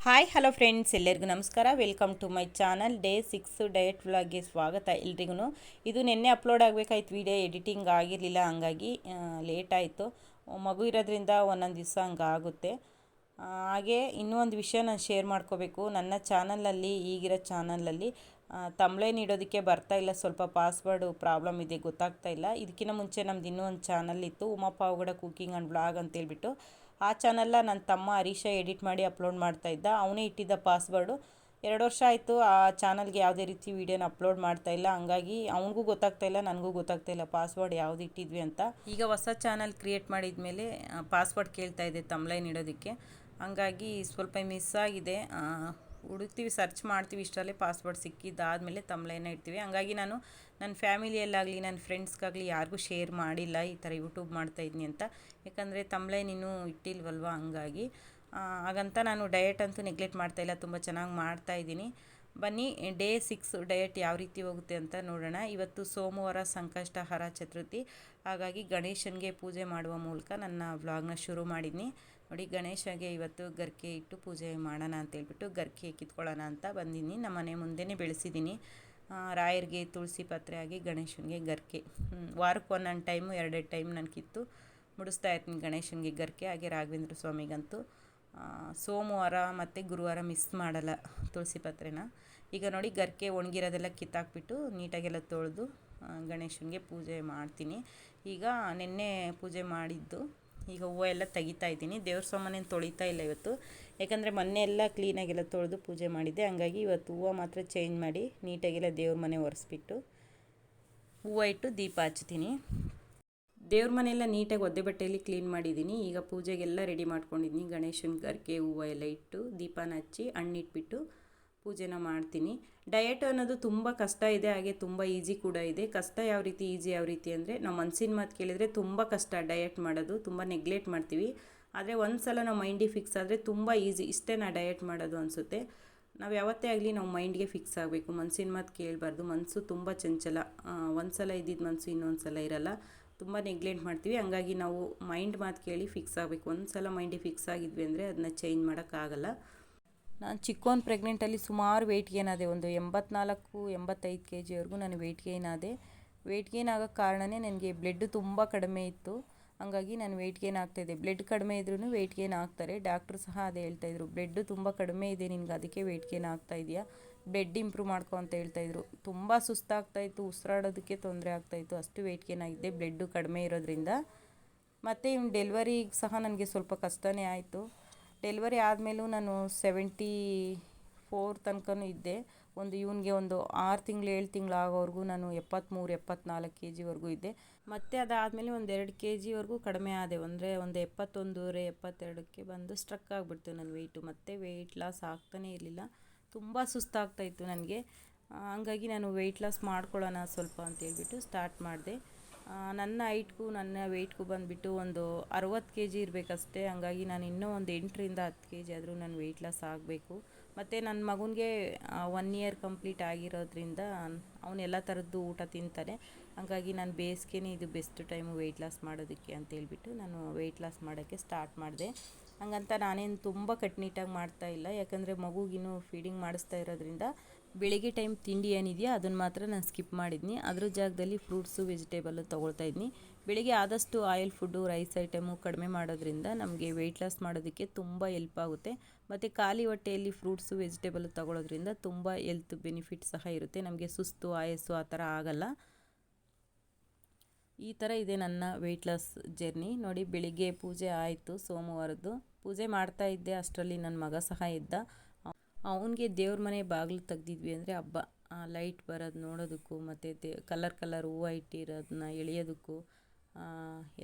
Hi hello friends, ಎಲ್ಲರಿಗೂ ನಮಸ್ಕಾರ. Welcome to my channel. Day 6 diet ವ್ಲಾಗ್ಗೆ ಸ್ವಾಗತ ಎಲ್ರಿಗೂ. ಇದು ನಿನ್ನೆ ಅಪ್ಲೋಡ್ ಆಗಬೇಕಾಯ್ತು, ವಿಡಿಯೋ ಎಡಿಟಿಂಗ್ ಆಗಿರಲಿಲ್ಲ, ಹಂಗಾಗಿ ಲೇಟ್ ಆಯಿತು. ಮಗು ಇರೋದ್ರಿಂದ ಒಂದೊಂದು ದಿವಸ ಹಂಗಾಗುತ್ತೆ. ಹಾಗೆ ಇನ್ನೂ ಒಂದು ವಿಷಯ ನಾನು ಶೇರ್ ಮಾಡ್ಕೋಬೇಕು. ನನ್ನ ಚಾನಲಲ್ಲಿ, ಈಗಿರೋ ಚಾನಲಲ್ಲಿ ತಮ್ಲೇನ್ ಇಡೋದಕ್ಕೆ ಬರ್ತಾಯಿಲ್ಲ, ಸ್ವಲ್ಪ ಪಾಸ್ವರ್ಡು ಪ್ರಾಬ್ಲಮ್ ಇದೆ, ಗೊತ್ತಾಗ್ತಾ ಇಲ್ಲ. ಇದಕ್ಕಿಂತ ಮುಂಚೆ ನಮ್ದು ಇನ್ನೂ ಒಂದು ಚಾನಲ್ ಇತ್ತು, Uma Pavagada cooking and blog ಅಂತೇಳ್ಬಿಟ್ಟು. ಆ ಚಾನಲ್ನ ನನ್ನ ತಮ್ಮ ಹರೀಶ ಎಡಿಟ್ ಮಾಡಿ ಅಪ್ಲೋಡ್ ಮಾಡ್ತಾಯಿದ್ದ, ಅವನೇ ಇಟ್ಟಿದ್ದ ಪಾಸ್ವರ್ಡು. 2 ವರ್ಷ ಆಯಿತು ಆ ಚಾನಲ್ಗೆ ಯಾವುದೇ ರೀತಿ ವೀಡಿಯೋನ ಅಪ್ಲೋಡ್ ಮಾಡ್ತಾಯಿಲ್ಲ, ಹಂಗಾಗಿ ಅವನಿಗೂ ಗೊತ್ತಾಗ್ತಾಯಿಲ್ಲ, ನನಗೂ ಗೊತ್ತಾಗ್ತಾಯಿಲ್ಲ ಪಾಸ್ವರ್ಡ್ ಯಾವುದು ಇಟ್ಟಿದ್ವಿ ಅಂತ. ಈಗ ಹೊಸ ಚಾನಲ್ ಕ್ರಿಯೇಟ್ ಮಾಡಿದ ಮೇಲೆ ಪಾಸ್ವರ್ಡ್ ಕೇಳ್ತಾ ಇದೆ ತಮ್ಲೈನ್ ಇಡೋದಕ್ಕೆ, ಹಂಗಾಗಿ ಸ್ವಲ್ಪ ಮಿಸ್ ಆಗಿದೆ. ಹುಡುಕ್ತೀವಿ, ಸರ್ಚ್ ಮಾಡ್ತೀವಿ, ಇಷ್ಟರಲ್ಲೇ ಪಾಸ್ವರ್ಡ್ ಸಿಕ್ಕಿದ್ದಾದಮೇಲೆ ತಮ್ಲೈನ ಇಡ್ತೀವಿ. ಹಂಗಾಗಿ ನಾನು ನನ್ನ ಫ್ಯಾಮಿಲಿಯಲ್ಲಾಗಲಿ ನನ್ನ ಫ್ರೆಂಡ್ಸ್ಗಾಗಲಿ ಯಾರಿಗೂ ಶೇರ್ ಮಾಡಿಲ್ಲ ಈ ಥರ ಯೂಟ್ಯೂಬ್ ಮಾಡ್ತಾಯಿದ್ನಿ ಅಂತ. ಯಾಕಂದರೆ ತಮ್ಲೈನ್ ಇನ್ನೂ ಇಟ್ಟಿಲ್ವಲ್ವ, ಹಂಗಾಗಿ ಹಾಗಂತ ನಾನು ಡಯಟ್ ಅಂತೂ ನೆಗ್ಲೆಕ್ಟ್ ಮಾಡ್ತಾಯಿಲ್ಲ, ತುಂಬ ಚೆನ್ನಾಗಿ ಮಾಡ್ತಾಯಿದ್ದೀನಿ. ಬನ್ನಿ ಡೇ 6 ಡಯಟ್ ಯಾವ ರೀತಿ ಹೋಗುತ್ತೆ ಅಂತ ನೋಡೋಣ. ಇವತ್ತು ಸೋಮವಾರ, ಸಂಕಷ್ಟಹರ ಚತುರ್ಥಿ, ಹಾಗಾಗಿ ಗಣೇಶನಿಗೆ ಪೂಜೆ ಮಾಡುವ ಮೂಲಕ ನನ್ನ ವ್ಲಾಗ್ನ ಶುರು ಮಾಡಿದ್ನಿ. ನೋಡಿ, ಗಣೇಶಗೆ ಇವತ್ತು ಗರಿಕೆ ಇಟ್ಟು ಪೂಜೆ ಮಾಡೋಣ ಅಂತೇಳ್ಬಿಟ್ಟು ಗರಿಕೆ ಕಿತ್ಕೊಳ್ಳೋಣ ಅಂತ ಬಂದಿದ್ದೀನಿ. ನಮ್ಮ ಮನೆ ಮುಂದೆನೇ ಬೆಳೆಸಿದ್ದೀನಿ. ರಾಯರಿಗೆ ತುಳಸಿ ಪತ್ರೆ ಆಗಿ ಗಣೇಶನಿಗೆ ಗರಿಕೆ ವಾರಕ್ಕೆ ಒಂದೊಂದು ಟೈಮು 2 ಟೈಮ್ ನಾನು ಕಿತ್ತು ಮುಡಿಸ್ತಾ ಇರ್ತೀನಿ ಗಣೇಶನಿಗೆ ಗರಿಕೆ. ಹಾಗೆ ರಾಘವೇಂದ್ರ ಸ್ವಾಮಿಗಂತೂ ಸೋಮವಾರ ಮತ್ತು ಗುರುವಾರ ಮಿಸ್ ಮಾಡಲ್ಲ ತುಳಸಿ ಪತ್ರೆನ. ಈಗ ನೋಡಿ, ಗರಿಕೆ ಒಣಗಿರೋದೆಲ್ಲ ಕಿತ್ತಾಕ್ಬಿಟ್ಟು ನೀಟಾಗೆಲ್ಲ ತೊಳೆದು ಗಣೇಶನಿಗೆ ಪೂಜೆ ಮಾಡ್ತೀನಿ. ಈಗ ನಿನ್ನೆ ಪೂಜೆ ಮಾಡಿದ್ದು, ಈಗ ಹೂವು ಎಲ್ಲ ತೆಗಿತಾ ಇದ್ದೀನಿ. ದೇವ್ರ ಸಾಮಾನೇನು ತೊಳಿತಾ ಇಲ್ಲ ಇವತ್ತು, ಯಾಕಂದರೆ ಮೊನ್ನೆ ಎಲ್ಲ ಕ್ಲೀನಾಗೆಲ್ಲ ತೊಳೆದು ಪೂಜೆ ಮಾಡಿದ್ದೆ. ಹಂಗಾಗಿ ಇವತ್ತು ಹೂವು ಮಾತ್ರ ಚೇಂಜ್ ಮಾಡಿ ನೀಟಾಗೆಲ್ಲ ದೇವ್ರ ಮನೆ ಒರೆಸ್ಬಿಟ್ಟು ಹೂವು ಇಟ್ಟು ದೀಪ ಹಚ್ತೀನಿ. ದೇವ್ರ ಮನೆಯೆಲ್ಲ ನೀಟಾಗಿ ಒದ್ದೆ ಬಟ್ಟೆಯಲ್ಲಿ ಕ್ಲೀನ್ ಮಾಡಿದ್ದೀನಿ. ಈಗ ಪೂಜೆಗೆಲ್ಲ ರೆಡಿ ಮಾಡ್ಕೊಂಡಿದ್ದೀನಿ. ಗಣೇಶನ ಗರಿಕೆ ಹೂವು ಎಲ್ಲ ಇಟ್ಟು ದೀಪನ ಹಚ್ಚಿ ಹಣ್ಣಿಟ್ಬಿಟ್ಟು ಪೂಜೆನ ಮಾಡ್ತೀನಿ. ಡಯಟ್ ಅನ್ನೋದು ತುಂಬ ಕಷ್ಟ ಇದೆ, ಹಾಗೆ ತುಂಬ ಈಸಿ ಕೂಡ ಇದೆ. ಕಷ್ಟ ಯಾವ ರೀತಿ, ಈಸಿ ಯಾವ ರೀತಿ ಅಂದರೆ, ನಾವು ಮನಸ್ಸಿನ ಮಾತು ಕೇಳಿದರೆ ತುಂಬ ಕಷ್ಟ ಡಯಟ್ ಮಾಡೋದು, ತುಂಬ ನೆಗ್ಲೆಕ್ಟ್ ಮಾಡ್ತೀವಿ. ಆದರೆ ಒಂದು ಸಲ ನಾವು ಮೈಂಡಿಗೆ ಫಿಕ್ಸ್ ಆದರೆ ತುಂಬ ಈಸಿ, ಇಷ್ಟೇ ನಾ ಡಯಟ್ ಮಾಡೋದು ಅನಿಸುತ್ತೆ. ನಾವು ಯಾವತ್ತೇ ಆಗಲಿ ನಾವು ಮೈಂಡ್ಗೆ ಫಿಕ್ಸ್ ಆಗಬೇಕು, ಮನಸ್ಸಿನ ಮಾತು ಕೇಳಬಾರ್ದು. ಮನಸ್ಸು ತುಂಬ ಚಂಚಲ, ಒಂದು ಸಲ ಇದ್ದಿದ್ದು ಮನಸ್ಸು ಇನ್ನೊಂದು ಸಲ ಇರಲ್ಲ, ತುಂಬ ನೆಗ್ಲೆಕ್ಟ್ ಮಾಡ್ತೀವಿ. ಹಂಗಾಗಿ ನಾವು ಮೈಂಡ್ ಮಾತು ಕೇಳಿ ಫಿಕ್ಸ್ ಆಗಬೇಕು. ಒಂದು ಸಲ ಮೈಂಡಿಗೆ ಫಿಕ್ಸ್ ಆಗಿದ್ವಿ ಅಂದರೆ ಅದನ್ನ ಚೇಂಜ್ ಮಾಡೋಕ್ಕಾಗಲ್ಲ. ನಾನು ಚಿಕ್ಕವನು ಪ್ರೆಗ್ನೆಂಟಲ್ಲಿ ಸುಮಾರು ವೆಯ್ಟ್ ಗೇನ್ ಆದೆ, ಒಂದು 84-85 kgವರೆಗೂ ನಾನು ವೆಯ್ಟ್ ಗೇನ್ ಆದೆ. ವೆಯ್ಟ್ ಗೇನ್ ಆಗೋಕ್ಕೆ ಕಾರಣವೇ ನನಗೆ ಬ್ಲಡ್ ತುಂಬ ಕಡಿಮೆ ಇತ್ತು, ಹಂಗಾಗಿ ನಾನು ವೆಯ್ಟ್ ಗೇನ್ ಆಗ್ತಾಯಿದ್ದೆ. ಬ್ಲಡ್ ಕಡಿಮೆ ಇದ್ರೂ ವೆಯ್ಟ್ ಗೇನ್ ಆಗ್ತಾರೆ, ಡಾಕ್ಟ್ರು ಸಹ ಅದೇ ಹೇಳ್ತಾಯಿದ್ರು, ಬ್ಲಡ್ ತುಂಬ ಕಡಿಮೆ ಇದೆ ನಿನ್ಗೆ, ಅದಕ್ಕೆ ವೆಯ್ಟ್ ಗೇನ್ ಆಗ್ತಾಯಿದೆಯಾ, ಬ್ಲಡ್ ಇಂಪ್ರೂವ್ ಮಾಡ್ಕೊ ಅಂತ ಹೇಳ್ತಾಯಿದ್ರು. ತುಂಬ ಸುಸ್ತಾಗ್ತಾಯಿತ್ತು, ಉಸಿರಾಡೋದಕ್ಕೆ ತೊಂದರೆ ಆಗ್ತಾಯಿತ್ತು, ಅಷ್ಟು ವೆಯ್ಟ್ ಗೇನ್ ಆಗಿದ್ದೆ ಬ್ಲಡ್ಡು ಕಡಿಮೆ ಇರೋದ್ರಿಂದ. ಮತ್ತು ಇವ್ನು ಡೆಲಿವರಿಗೆ ಸಹ ನನಗೆ ಸ್ವಲ್ಪ ಕಷ್ಟವೇ ಆಯಿತು. ಡೆಲಿವರಿ ಆದಮೇಲೂ ನಾನು 74 ತನಕನೂ ಇದ್ದೆ. ಇವನಿಗೆ ಒಂದು 6 ತಿಂಗಳು 7 ತಿಂಗಳು ಆಗೋವರೆಗೂ ನಾನು 73-74 kgವರೆಗೂ ಇದ್ದೆ. ಮತ್ತು ಅದಾದಮೇಲೆ ಒಂದು 2 kgವರೆಗೂ ಕಡಿಮೆ ಆದೆ, ಅಂದರೆ ಒಂದು 71-72ಕ್ಕೆ ಬಂದು ಸ್ಟ್ರಕ್ ಆಗಿಬಿಡ್ತು ನನ್ನ ವೆಯ್ಟು. ಮತ್ತು ವೆಯ್ಟ್ ಲಾಸ್ ಆಗ್ತಾನೇ ಇರಲಿಲ್ಲ, ತುಂಬ ಸುಸ್ತಾಗ್ತಾಯಿತ್ತು ನನಗೆ. ಹಂಗಾಗಿ ನಾನು ವೆಯ್ಟ್ ಲಾಸ್ ಮಾಡ್ಕೊಳ್ಳೋಣ ಸ್ವಲ್ಪ ಅಂತೇಳ್ಬಿಟ್ಟು ಸ್ಟಾರ್ಟ್ ಮಾಡಿದೆ. ನನ್ನ ಹೈಟ್ಗೂ ನನ್ನ ವೆಯ್ಟ್ಗೂ ಬಂದುಬಿಟ್ಟು ಒಂದು 60 kg ಇರಬೇಕಷ್ಟೇ. ಹಂಗಾಗಿ ನಾನು ಇನ್ನೂ ಒಂದು 8-10 kg ಆದರೂ ನಾನು ವೆಯ್ಟ್ ಲಾಸ್ ಆಗಬೇಕು. ಮತ್ತು ನನ್ನ ಮಗನಿಗೆ 1 ಇಯರ್ ಕಂಪ್ಲೀಟ್ ಆಗಿರೋದ್ರಿಂದ ಅವನೆಲ್ಲ ಥರದ್ದು ಊಟ ತಿಂತಾನೆ. ಹಂಗಾಗಿ ನಾನು ಬೇಸಿಗೆನೇ ಇದು ಬೆಸ್ಟ್ ಟೈಮು ವೆಯ್ಟ್ ಲಾಸ್ ಮಾಡೋದಕ್ಕೆ ಅಂತೇಳ್ಬಿಟ್ಟು ನಾನು ವೆಯ್ಟ್ ಲಾಸ್ ಮಾಡೋಕ್ಕೆ ಸ್ಟಾರ್ಟ್ ಮಾಡಿದೆ. ಹಂಗಂತ ನಾನೇನು ತುಂಬ ಕಟ್ನಿಟ್ಟಾಗಿ ಮಾಡ್ತಾಯಿಲ್ಲ, ಯಾಕಂದರೆ ಮಗುಗಿನ್ನೂ ಫೀಡಿಂಗ್ ಮಾಡಿಸ್ತಾ ಇರೋದ್ರಿಂದ ಬೆಳಿಗ್ಗೆ ಟೈಮ್ ತಿಂಡಿ ಏನಿದೆಯೋ ಅದನ್ನು ಮಾತ್ರ ನಾನು ಸ್ಕಿಪ್ ಮಾಡಿದ್ನಿ. ಅದ್ರ ಜಾಗದಲ್ಲಿ ಫ್ರೂಟ್ಸು ವೆಜಿಟೇಬಲ್ಲು ತೊಗೊಳ್ತಾಯಿದ್ನಿ. ಬೆಳಿಗ್ಗೆ ಆದಷ್ಟು ಆಯಿಲ್ ಫುಡ್ಡು, ರೈಸ್ ಐಟಮು ಕಡಿಮೆ ಮಾಡೋದ್ರಿಂದ ನಮಗೆ ವೆಯ್ಟ್ ಲಾಸ್ ಮಾಡೋದಕ್ಕೆ ತುಂಬ ಹೆಲ್ಪ್ ಆಗುತ್ತೆ. ಮತ್ತು ಖಾಲಿ ಹೊಟ್ಟೆಯಲ್ಲಿ ಫ್ರೂಟ್ಸು ವೆಜಿಟೇಬಲ್ಲು ತೊಗೊಳೋದ್ರಿಂದ ತುಂಬ ಹೆಲ್ತ್ ಬೆನಿಫಿಟ್ ಸಹ ಇರುತ್ತೆ, ನಮಗೆ ಸುಸ್ತು ಆಯಸ್ಸು ಆ ಥರ ಆಗಲ್ಲ. ಈ ಥರ ಇದೆ ನನ್ನ ವೆಯ್ಟ್ ಲಾಸ್ ಜರ್ನಿ. ನೋಡಿ, ಬೆಳಿಗ್ಗೆ ಪೂಜೆ ಆಯಿತು, ಸೋಮವಾರದ್ದು ಪೂಜೆ ಮಾಡ್ತಾಯಿದ್ದೆ, ಅಷ್ಟರಲ್ಲಿ ನನ್ನ ಮಗ ಸಹ ಇದ್ದ. ಅವನಿಗೆ ದೇವ್ರ ಮನೆ ಬಾಗಿಲು ತೆಗ್ದಿದ್ವಿ ಅಂದರೆ ಹಬ್ಬ, ಲೈಟ್ ಬರೋದು ನೋಡೋದಕ್ಕೂ ಮತ್ತು ಕಲರ್ ಹೂವು ಇಟ್ಟಿರೋದನ್ನ ಎಳೆಯೋದಕ್ಕೂ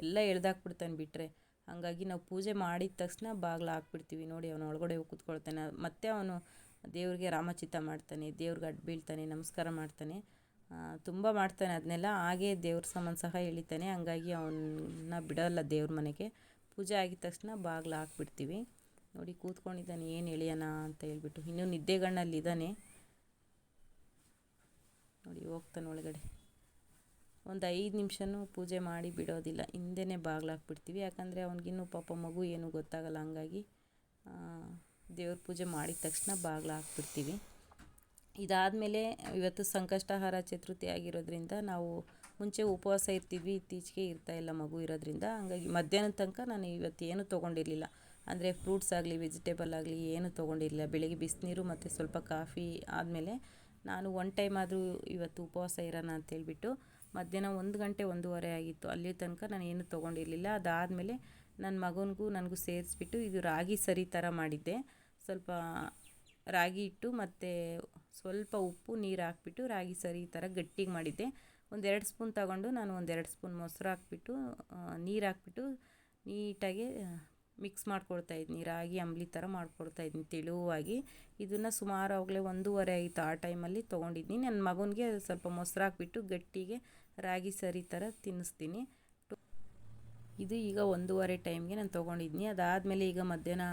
ಎಲ್ಲ ಎಳ್ದಾಕ್ಬಿಡ್ತಾನೆ ಬಿಟ್ಟರೆ. ಹಂಗಾಗಿ ನಾವು ಪೂಜೆ ಮಾಡಿದ ತಕ್ಷಣ ಬಾಗಿಲು ಹಾಕ್ಬಿಡ್ತೀವಿ. ನೋಡಿ, ಅವನು ಒಳಗಡೆ ಹೋಗಿ ಕೂತ್ಕೊಳ್ತಾನೆ. ಮತ್ತು ಅವನು ದೇವ್ರಿಗೆ ರಾಮಚಿತ್ತ ಮಾಡ್ತಾನೆ, ದೇವ್ರಿಗೆ ಅಡ್ಡ ಬೀಳ್ತಾನೆ, ನಮಸ್ಕಾರ ಮಾಡ್ತಾನೆ, ತುಂಬ ಮಾಡ್ತಾನೆ ಅದನ್ನೆಲ್ಲ. ಹಾಗೇ ದೇವ್ರ ಸಾಮಾನು ಸಹ ಎಳಿತಾನೆ. ಹಂಗಾಗಿ ಅವನ್ನ ಬಿಡೋಲ್ಲ ದೇವ್ರ ಮನೆಗೆ. ಪೂಜೆ ಆಗಿದ ತಕ್ಷಣ ಬಾಗಿಲು ಹಾಕ್ಬಿಡ್ತೀವಿ. ನೋಡಿ, ಕೂತ್ಕೊಂಡಿದ್ದಾನೆ, ಏನು ಎಳೆಯೋಣ ಅಂತ ಹೇಳ್ಬಿಟ್ಟು. ಇನ್ನೂ ನಿದ್ದೆಗಣ್ಣಲ್ಲಿದ್ದಾನೆ. ನೋಡಿ, ಹೋಗ್ತಾನೆ ಒಳಗಡೆ. ಒಂದು 5 ನಿಮಿಷನೂ ಪೂಜೆ ಮಾಡಿ ಬಿಡೋದಿಲ್ಲ, ಹಿಂದೆನೇ ಬಾಗಿಲು ಹಾಕ್ಬಿಡ್ತೀವಿ. ಯಾಕಂದರೆ ಅವ್ನಿಗಿನ್ನೂ ಪಾಪ ಮಗು ಏನೂ ಗೊತ್ತಾಗಲ್ಲ, ಹಂಗಾಗಿ ದೇವ್ರ ಪೂಜೆ ಮಾಡಿದ ತಕ್ಷಣ ಬಾಗಿಲು ಹಾಕ್ಬಿಡ್ತೀವಿ. ಇದಾದಮೇಲೆ ಇವತ್ತು ಸಂಕಷ್ಟಹಾರ ಚತುರ್ಥಿ ಆಗಿರೋದ್ರಿಂದ ನಾವು ಮುಂಚೆ ಉಪವಾಸ ಇರ್ತಿದ್ವಿ, ಇತ್ತೀಚೆಗೆ ಇರ್ತಾಯಿಲ್ಲ ಮಗು ಇರೋದ್ರಿಂದ. ಹಂಗಾಗಿ ಮಧ್ಯಾಹ್ನದ ತನಕ ನಾನು ಇವತ್ತು ಏನೂ ತೊಗೊಂಡಿರಲಿಲ್ಲ, ಅಂದರೆ ಫ್ರೂಟ್ಸ್ ಆಗಲಿ ವೆಜಿಟೇಬಲ್ ಆಗಲಿ ಏನೂ ತೊಗೊಂಡಿರಲಿಲ್ಲ. ಬೆಳಗ್ಗೆ ಬಿಸಿನೀರು ಮತ್ತು ಸ್ವಲ್ಪ ಕಾಫಿ ಆದಮೇಲೆ ನಾನು ಒನ್ ಟೈಮ್ ಆದರೂ ಇವತ್ತು ಉಪವಾಸ ಇರೋಣ ಅಂತೇಳ್ಬಿಟ್ಟು ಮಧ್ಯಾಹ್ನ 1 ಗಂಟೆ 1:30 ಆಗಿತ್ತು, ಅಲ್ಲಿ ತನಕ ನಾನು ಏನೂ ತೊಗೊಂಡಿರಲಿಲ್ಲ. ಅದಾದಮೇಲೆ ನನ್ನ ಮಗನಿಗೂ ನನಗೂ ಸೇರಿಸ್ಬಿಟ್ಟು ಇದು ರಾಗಿ ಸರಿ ಥರ ಮಾಡಿದ್ದೆ. ಸ್ವಲ್ಪ ರಾಗಿ ಹಿಟ್ಟು ಮತ್ತು ಸ್ವಲ್ಪ ಉಪ್ಪು ನೀರು ಹಾಕ್ಬಿಟ್ಟು ರಾಗಿ ಸರಿ ಈ ಥರ ಗಟ್ಟಿಗೆ ಮಾಡಿದ್ದೆ. 1-2 ಸ್ಪೂನ್ ತಗೊಂಡು ನಾನು 1-2 ಸ್ಪೂನ್ ಮೊಸರು ಹಾಕ್ಬಿಟ್ಟು ನೀರು ಹಾಕ್ಬಿಟ್ಟು ನೀಟಾಗಿ ಮಿಕ್ಸ್ ಮಾಡ್ಕೊಳ್ತಾಯಿದ್ನಿ. ರಾಗಿ ಅಂಬಲಿ ಥರ ಮಾಡ್ಕೊಳ್ತಾಯಿದ್ನಿ ತೆಳುವಾಗಿ. ಇದನ್ನು ಸುಮಾರು ಆಗಲೇ 1:30 ಆಯಿತು ಆ ಟೈಮಲ್ಲಿ ತೊಗೊಂಡಿದ್ನಿ. ನನ್ನ ಮಗನಿಗೆ ಸ್ವಲ್ಪ ಮೊಸರು ಹಾಕ್ಬಿಟ್ಟು ಗಟ್ಟಿಗೆ ರಾಗಿ ಸರಿ ಥರ ತಿನ್ನಿಸ್ತೀನಿ. ಇದು ಈಗ 1:30 ಟೈಮ್ಗೆ ನಾನು ತೊಗೊಂಡಿದ್ನಿ. ಅದಾದಮೇಲೆ ಈಗ ಮಧ್ಯಾಹ್ನ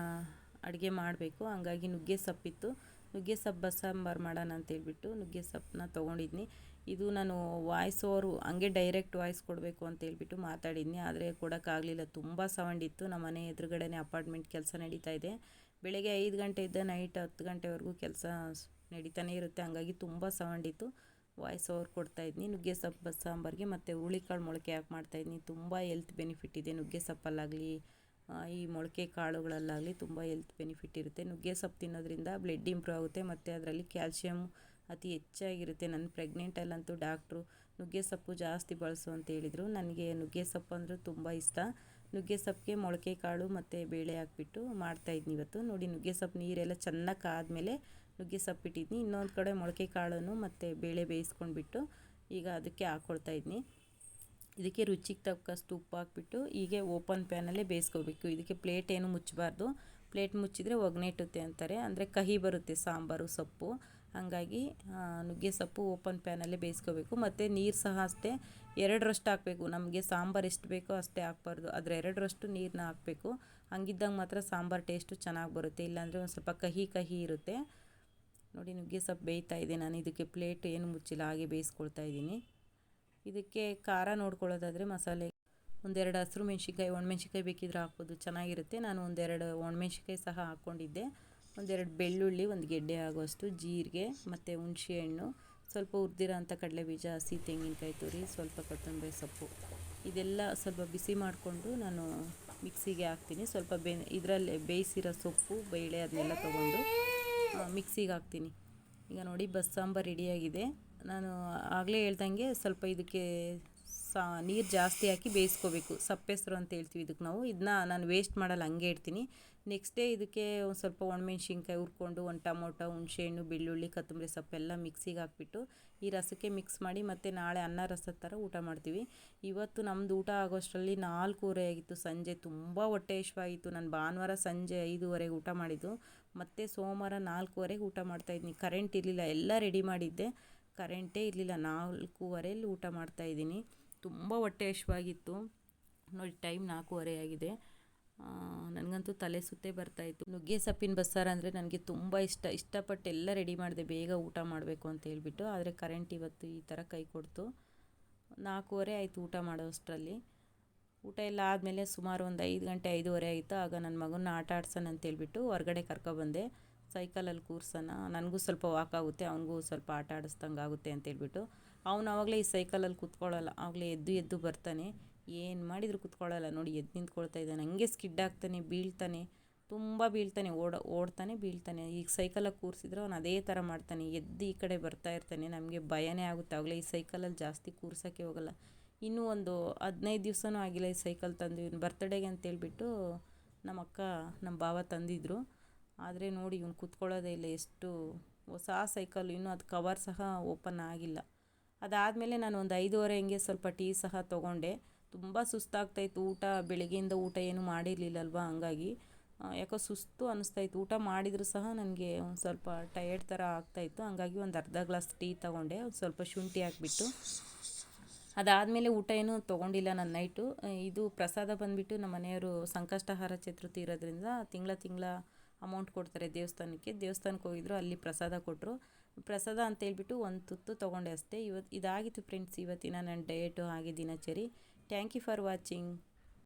ಅಡುಗೆ ಮಾಡಬೇಕು. ಹಂಗಾಗಿ ನುಗ್ಗೆ ಸೊಪ್ಪಿತ್ತು, ನುಗ್ಗೆ ಸೊಪ್ಪು ಬಸ್ಸಾಂಬಾರು ಮಾಡೋಣ ಅಂತೇಳ್ಬಿಟ್ಟು ನುಗ್ಗೆ ಸೊಪ್ಪನ್ನ ತೊಗೊಂಡಿದ್ನಿ. ಇದು ನಾನು ವಾಯ್ಸ್ ಓವರು ಹಂಗೆ ಡೈರೆಕ್ಟ್ ವಾಯ್ಸ್ ಕೊಡಬೇಕು ಅಂತೇಳ್ಬಿಟ್ಟು ಮಾತಾಡಿದ್ನಿ, ಆದರೆ ಕೊಡೋಕ್ಕಾಗಲಿಲ್ಲ. ತುಂಬ ಸೌಂಡ್ ಇತ್ತು. ನಮ್ಮ ಮನೆ ಎದುರುಗಡೆನೇ ಅಪಾರ್ಟ್ಮೆಂಟ್ ಕೆಲಸ ನಡೀತಾ ಇದೆ. ಬೆಳಗ್ಗೆ 5 ಗಂಟೆಯಿಂದ ನೈಟ್ 10 ಗಂಟೆವರೆಗೂ ಕೆಲಸ ನಡೀತಾನೆ ಇರುತ್ತೆ. ಹಂಗಾಗಿ ತುಂಬ ಸೌಂಡ್ ಇತ್ತು, ವಾಯ್ಸ್ ಓವರ್ ಕೊಡ್ತಾಯಿದ್ನಿ. ನುಗ್ಗೆ ಸೊಪ್ಪು ಬಸ್ಸಾಂಬಾರಿಗೆ ಮತ್ತು ಹುರುಳಿಕಾಳು ಮೊಳಕೆ ಹಾಕಿ ಮಾಡ್ತಾಯಿದ್ನಿ. ತುಂಬ ಹೆಲ್ತ್ ಬೆನಿಫಿಟ್ ಇದೆ ನುಗ್ಗೆ ಸೊಪ್ಪಲ್ಲಾಗಲಿ ಈ ಮೊಳಕೆ ಕಾಳುಗಳಲ್ಲಾಗಲಿ ತುಂಬ ಹೆಲ್ತ್ ಬೆನಿಫಿಟ್ ಇರುತ್ತೆ. ನುಗ್ಗೆ ಸೊಪ್ಪು ತಿನ್ನೋದ್ರಿಂದ ಬ್ಲಡ್ ಇಂಪ್ರೂವ್ ಆಗುತ್ತೆ ಮತ್ತು ಅದರಲ್ಲಿ ಕ್ಯಾಲ್ಶಿಯಮ್ ಅತಿ ಹೆಚ್ಚಾಗಿರುತ್ತೆ. ನನ್ನ ಪ್ರೆಗ್ನೆಂಟಲ್ಲಂತೂ ಡಾಕ್ಟ್ರು ನುಗ್ಗೆ ಸೊಪ್ಪು ಜಾಸ್ತಿ ಬಳಸು ಅಂತ ಹೇಳಿದರು. ನನಗೆ ನುಗ್ಗೆ ಸೊಪ್ಪು ಅಂದರೆ ತುಂಬ ಇಷ್ಟ. ನುಗ್ಗೆ ಸೊಪ್ಪಿಗೆ ಮೊಳಕೆ ಕಾಳು ಮತ್ತು ಬೇಳೆ ಹಾಕ್ಬಿಟ್ಟು ಮಾಡ್ತಾಯಿದ್ನಿ ಇವತ್ತು. ನೋಡಿ, ನುಗ್ಗೆ ಸೊಪ್ಪು ನೀರೆಲ್ಲ ಚೆನ್ನಾಗಿ ಕಾದ್ಮೇಲೆ ನುಗ್ಗೆ ಸೊಪ್ಪು ಇಟ್ಟಿದ್ನಿ. ಇನ್ನೊಂದು ಕಡೆ ಮೊಳಕೆ ಕಾಳನ್ನು ಮತ್ತು ಬೇಳೆ ಬೇಯಿಸ್ಕೊಂಡ್ಬಿಟ್ಟು ಈಗ ಅದಕ್ಕೆ ಹಾಕ್ಕೊಳ್ತಾಯಿದ್ನಿ. ಇದಕ್ಕೆ ರುಚಿಗೆ ತಕ್ಕಷ್ಟು ಉಪ್ಪು ಹಾಕ್ಬಿಟ್ಟು ಹೀಗೆ ಓಪನ್ ಪ್ಯಾನಲ್ಲೇ ಬೇಯಿಸ್ಕೋಬೇಕು. ಇದಕ್ಕೆ ಪ್ಲೇಟ್ ಏನು ಮುಚ್ಚಬಾರ್ದು. ಪ್ಲೇಟ್ ಮುಚ್ಚಿದರೆ ಒಗ್ನೆಟ್ಟುತ್ತೆ ಅಂತಾರೆ, ಅಂದರೆ ಕಹಿ ಬರುತ್ತೆ ಸಾಂಬಾರು ಸೊಪ್ಪು. ಹಾಗಾಗಿ ನುಗ್ಗೆ ಸೊಪ್ಪು ಓಪನ್ ಪ್ಯಾನಲ್ಲೇ ಬೇಯಿಸ್ಕೋಬೇಕು. ಮತ್ತು ನೀರು ಸಹ ಅಷ್ಟೇ 2ರಷ್ಟು ಹಾಕಬೇಕು. ನಮಗೆ ಸಾಂಬಾರು ಎಷ್ಟು ಬೇಕೋ ಅಷ್ಟೇ ಹಾಕ್ಬಾರ್ದು, ಅದರ 2ರಷ್ಟು ನೀರನ್ನ ಹಾಕಬೇಕು. ಹಂಗಿದ್ದಾಗ ಮಾತ್ರ ಸಾಂಬಾರು ಟೇಸ್ಟು ಚೆನ್ನಾಗಿ ಬರುತ್ತೆ, ಇಲ್ಲಾಂದರೆ ಒಂದು ಸ್ವಲ್ಪ ಕಹಿ ಕಹಿ ಇರುತ್ತೆ. ನೋಡಿ, ನುಗ್ಗೆ ಸೊಪ್ಪು ಬೇಯ್ತಾ ಇದೆ. ನಾನು ಇದಕ್ಕೆ ಪ್ಲೇಟ್ ಏನು ಮುಚ್ಚಿಲ್ಲ, ಹಾಗೆ ಬೇಯಿಸ್ಕೊಳ್ತಾ ಇದ್ದೀನಿ. ಇದಕ್ಕೆ ಖಾರ ನೋಡ್ಕೊಳ್ಳೋದಾದರೆ ಮಸಾಲೆ 1-2 ಹಸಿರು ಮೆಣಸಿನ್ಕಾಯಿ, ಒಣಮೆಣ್ಸಿನ್ಕಾಯಿ ಬೇಕಿದ್ರೆ ಹಾಕ್ಬೋದು, ಚೆನ್ನಾಗಿರುತ್ತೆ. ನಾನು 1-2 ಒಣಮೆಣ್ಸಿನ್ಕಾಯಿ ಸಹ ಹಾಕ್ಕೊಂಡಿದ್ದೆ. 1-2 ಬೆಳ್ಳುಳ್ಳಿ, 1 ಗೆಡ್ಡೆ ಆಗುವಷ್ಟು ಜೀರಿಗೆ ಮತ್ತು ಹುಣಸೆಹಣ್ಣು, ಸ್ವಲ್ಪ ಹುರಿದಿರೋ ಅಂಥ ಕಡಲೆಬೀಜ, ಹಸಿ ತೆಂಗಿನಕಾಯಿ ತುರಿ, ಸ್ವಲ್ಪ ಕೊತ್ತಂಬರಿ ಸೊಪ್ಪು, ಇದೆಲ್ಲ ಸ್ವಲ್ಪ ಬಿಸಿ ಮಾಡಿಕೊಂಡು ನಾನು ಮಿಕ್ಸಿಗೆ ಹಾಕ್ತೀನಿ. ಸ್ವಲ್ಪ ಇದರಲ್ಲೇ ಬೇಯಿಸಿರೋ ಸೊಪ್ಪು ಬೇಳೆ ಅದನ್ನೆಲ್ಲ ತೊಗೊಂಡು ಮಿಕ್ಸಿಗೆ ಹಾಕ್ತೀನಿ. ಈಗ ನೋಡಿ, ಬಸ್ಸಾಂಬಾರು ರೆಡಿಯಾಗಿದೆ. ನಾನು ಆಗಲೇ ಹೇಳ್ದಂಗೆ ಸ್ವಲ್ಪ ಇದಕ್ಕೆ ನೀರು ಜಾಸ್ತಿ ಹಾಕಿ ಬೇಯಿಸ್ಕೋಬೇಕು. ಸಪ್ಪೆಸರು ಅಂತ ಹೇಳ್ತೀವಿ ಇದಕ್ಕೆ ನಾವು. ಇದನ್ನ ನಾನು ವೇಸ್ಟ್ ಮಾಡಲ್ಲ, ಹಂಗೆ ಇಡ್ತೀನಿ. ನೆಕ್ಸ್ಟ್ ಡೇ ಇದಕ್ಕೆ ಒಂದು ಸ್ವಲ್ಪ ಒಣಮೆಣ್ಸಿನ್ಕಾಯಿ ಹುರ್ಕೊಂಡು, 1 ಟೊಮೊಟೊ, ಹುಣಸೆಹಣ್ಣು, ಬೆಳ್ಳುಳ್ಳಿ, ಕೊತ್ತಂಬರಿ ಸೊಪ್ಪೆಲ್ಲ ಮಿಕ್ಸಿಗೆ ಹಾಕ್ಬಿಟ್ಟು ಈ ರಸಕ್ಕೆ ಮಿಕ್ಸ್ ಮಾಡಿ ಮತ್ತು ನಾಳೆ ಅನ್ನ ರಸದ ಥರ ಊಟ ಮಾಡ್ತೀವಿ. ಇವತ್ತು ನಮ್ಮದು ಊಟ ಆಗೋಷ್ಟರಲ್ಲಿ 4:30 ಆಗಿತ್ತು ಸಂಜೆ. ತುಂಬ ಹೊಟ್ಟೆ ಹಸಿವಾಗಿತ್ತು. ನಾನು ಭಾನುವಾರ ಸಂಜೆ 5:30ಗೆ ಊಟ ಮಾಡಿದ್ದು, ಮತ್ತು ಸೋಮವಾರ 4:30ಗೆ ಊಟ ಮಾಡ್ತಾಯಿದ್ದೀನಿ. ಕರೆಂಟ್ ಇರಲಿಲ್ಲ, ಎಲ್ಲ ರೆಡಿ ಮಾಡಿದ್ದೆ, ಕರೆಂಟೇ ಇರಲಿಲ್ಲ. 4:30ಲ್ಲಿ ಊಟ ಮಾಡ್ತಾಯಿದ್ದೀನಿ. ತುಂಬ ಹೊಟ್ಟೆ ಹಸಿವಾಗಿತ್ತು. ನೋಡಿ, ಟೈಮ್ 4:30 ಆಗಿದೆ. ನನಗಂತೂ ತಲೆ ಸುತ್ತೇ ಬರ್ತಾಯಿತ್ತು. ನುಗ್ಗೆ ಸೊಪ್ಪಿನ ಬಸ್ಸಾರು ಅಂದರೆ ನನಗೆ ತುಂಬ ಇಷ್ಟಪಟ್ಟು ಎಲ್ಲ ರೆಡಿ ಮಾಡಿದೆ, ಬೇಗ ಊಟ ಮಾಡಬೇಕು ಅಂತ ಹೇಳ್ಬಿಟ್ಟು. ಆದರೆ ಕರೆಂಟ್ ಇವತ್ತು ಈ ಥರ ಕೈ ಕೊಡ್ತು. 4:30 ಆಯಿತು ಊಟ ಮಾಡೋ ಅಷ್ಟರಲ್ಲಿ. ಊಟ ಎಲ್ಲ ಆದಮೇಲೆ ಸುಮಾರು ಒಂದು 5 ಗಂಟೆ 5:30 ಆಯಿತು. ಆಗ ನನ್ನ ಮಗನ ಆಟ ಆಡ್ಸೋಣ ಅಂತೇಳ್ಬಿಟ್ಟು ಹೊರಗಡೆ ಕರ್ಕೊಬಂದೆ. ಸೈಕಲಲ್ಲಿ ಕೂರ್ಸೋಣ, ನನಗೂ ಸ್ವಲ್ಪ ವಾಕ್ ಆಗುತ್ತೆ, ಅವನಿಗೂ ಸ್ವಲ್ಪ ಆಟ ಆಡಿಸ್ದಂಗೆ ಆಗುತ್ತೆ ಅಂತೇಳ್ಬಿಟ್ಟು. ಅವನು ಆವಾಗಲೇ ಈ ಸೈಕಲಲ್ಲಿ ಕೂತ್ಕೊಳ್ಳಲ್ಲ, ಆವಾಗಲೇ ಎದ್ದು ಬರ್ತಾನೆ. ಏನು ಮಾಡಿದರೂ ಕೂತ್ಕೊಳ್ಳಲ್ಲ. ನೋಡಿ, ಎದ್ದು ನಿಂತ್ಕೊಳ್ತಾ ಇದ್ದಾನೆ. ಹಂಗೆ ಸ್ಕಿಡ್ ಆಗ್ತಾನೆ, ಬೀಳ್ತಾನೆ, ತುಂಬ ಬೀಳ್ತಾನೆ, ಓಡ್ತಾನೆ ಬೀಳ್ತಾನೆ. ಈಗ ಸೈಕಲಾಗಿ ಕೂರಿಸಿದ್ರೆ ಅವನು ಅದೇ ಥರ ಮಾಡ್ತಾನೆ, ಎದ್ದು ಈ ಕಡೆ ಬರ್ತಾ ಇರ್ತಾನೆ. ನಮಗೆ ಭಯನೇ ಆಗುತ್ತೆ. ಆವಾಗಲೇ ಈ ಸೈಕಲಲ್ಲಿ ಜಾಸ್ತಿ ಕೂರ್ಸೋಕ್ಕೆ ಹೋಗಲ್ಲ. ಇನ್ನೂ ಒಂದು 15 ದಿವಸನೂ ಆಗಿಲ್ಲ ಈ ಸೈಕಲ್ ತಂದು. ಇವನು ಬರ್ತಡೇಗೆ ಅಂತೇಳ್ಬಿಟ್ಟು ನಮ್ಮ ಅಕ್ಕ ನಮ್ಮ ಭಾವ ತಂದಿದ್ರು. ಆದರೆ ನೋಡಿ, ಇವನು ಕೂತ್ಕೊಳ್ಳೋದೇ ಇಲ್ಲ. ಎಷ್ಟು ಹೊಸ ಸೈಕಲ್, ಇನ್ನೂ ಅದು ಕವರ್ ಸಹ ಓಪನ್ ಆಗಿಲ್ಲ. ಅದಾದಮೇಲೆ ನಾನು ಒಂದು 5:30 ಹಂಗೆ ಸ್ವಲ್ಪ ಟೀ ಸಹ ತೊಗೊಂಡೆ. ತುಂಬ ಸುಸ್ತಾಗ್ತಾಯಿತ್ತು. ಬೆಳಗ್ಗೆಯಿಂದ ಊಟ ಏನೂ ಮಾಡಿರಲಿಲ್ಲಲ್ವ, ಹಂಗಾಗಿ ಯಾಕೋ ಸುಸ್ತು ಅನ್ನಿಸ್ತಾಯಿತ್ತು. ಊಟ ಮಾಡಿದರೂ ಸಹ ನನಗೆ ಒಂದು ಸ್ವಲ್ಪ ಟಯರ್ಡ್ ಥರ ಆಗ್ತಾಯಿತ್ತು. ಹಂಗಾಗಿ ಒಂದು ಅರ್ಧ ಗ್ಲಾಸ್ ಟೀ ತೊಗೊಂಡೆ, ಸ್ವಲ್ಪ ಶುಂಠಿ ಹಾಕ್ಬಿಟ್ಟು. ಅದಾದಮೇಲೆ ಊಟ ಏನೂ ತೊಗೊಂಡಿಲ್ಲ ನಾನು ನೈಟು. ಇದು ಪ್ರಸಾದ ಬಂದುಬಿಟ್ಟು ನಮ್ಮ ಮನೆಯವರು ಸಂಕಷ್ಟಹಾರ ಚತುರ್ಥಿ ಇರೋದ್ರಿಂದ ತಿಂಗಳ ಅಮೌಂಟ್ ಕೊಡ್ತಾರೆ ದೇವಸ್ಥಾನಕ್ಕೆ ಹೋಗಿದ್ರು, ಅಲ್ಲಿ ಪ್ರಸಾದ ಕೊಟ್ಟರು. ಪ್ರಸಾದ ಅಂತೇಳ್ಬಿಟ್ಟು ಒಂದು ತುತ್ತು ತೊಗೊಂಡೆ ಅಷ್ಟೇ. ಇದಾಗಿತ್ತು ಫ್ರೆಂಡ್ಸ್ ಇವತ್ತಿನ ನನ್ನ ಡಯಟು ಹಾಗೆ ದಿನಚರಿ. Thank you for watching.